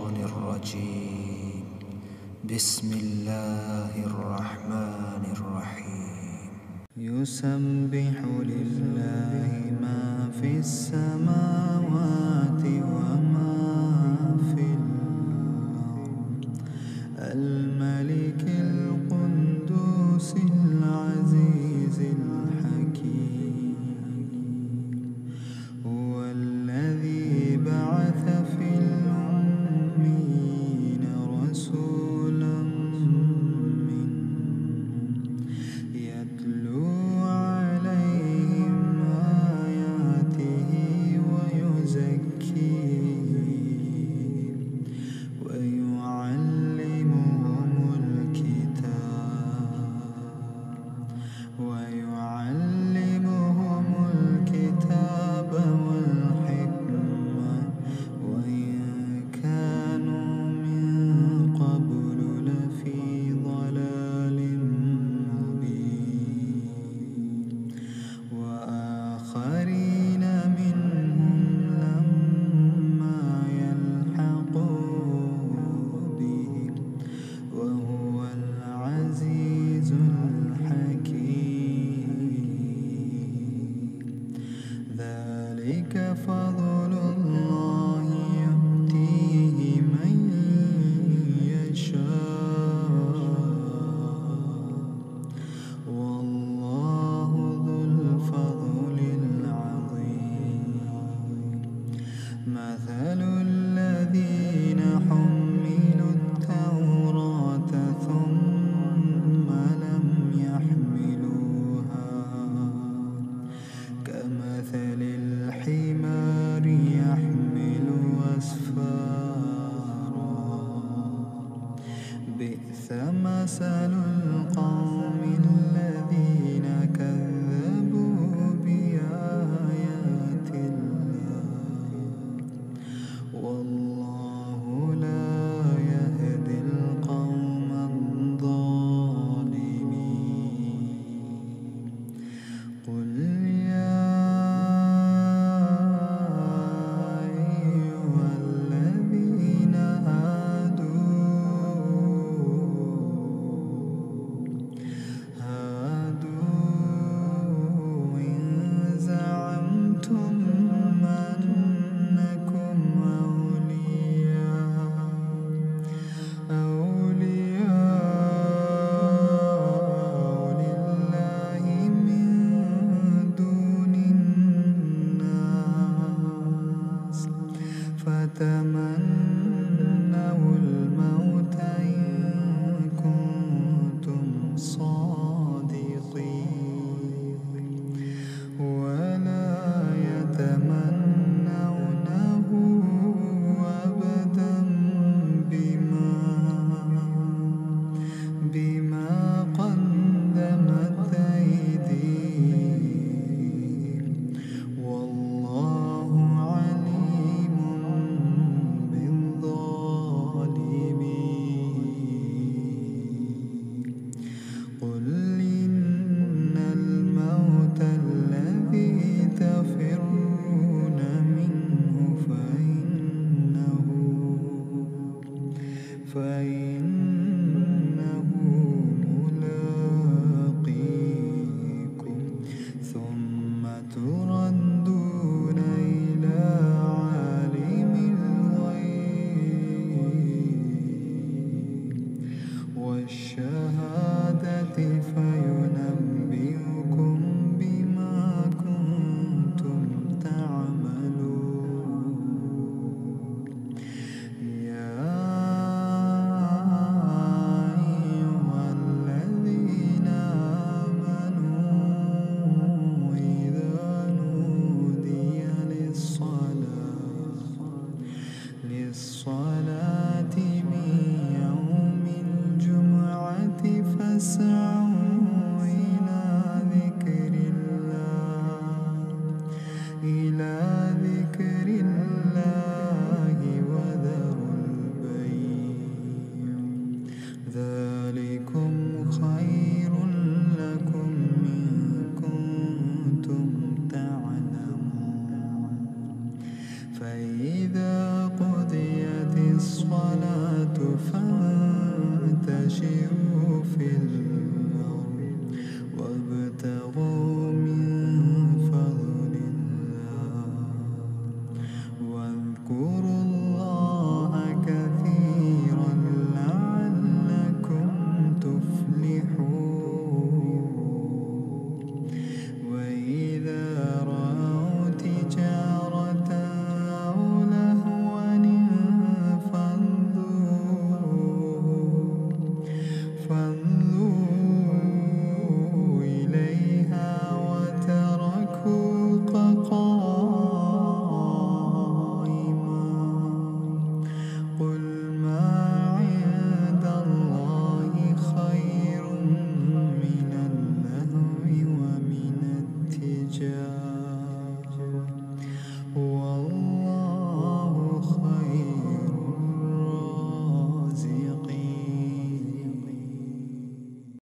الشيطان الرجيم. بسم الله الرحمن الرحيم. يسبح لله ما في السماوات وما في الأرض، الملك القدوس العزيز الحكيم. هو الذي بعث في الأمين رسولا منهم يتلو عليهم آياته ويزكيهم ويعلمهم الكتاب والحكمة وإن كانوا من قبل لفي ضلال مبين، وآخرين منهم لما يلحقوا بهم وهو العزيز الحكيم. ذلك فضل الله يؤتيه من يشاء، والله ذو الفضل العظيم. مثل الذين حملوا التوراة ثم لم يحملوها كمثل الحمار يحمل أسفارا، بئس مثل القوم الذين كذبوا بآيات الله، والله لا يهدي القوم الظالمين. قل يا أيها الذين هادوا إن زعمتم أنكم أولياء لله من دون الناس، فتمنوا الموت إن كنتم صادقين، ولا يتمنونه أبدا بما قدمت أيديهم، والله عليم بالظالمين. قل إن الموت الذي تفرون منه فإنه ملاقيكم، ثم تردون إلى عالم الغيب والشهادة فينبئكم بما كنتم تعملون. يا الصلاة فانتشروا في الأرض وابتغوا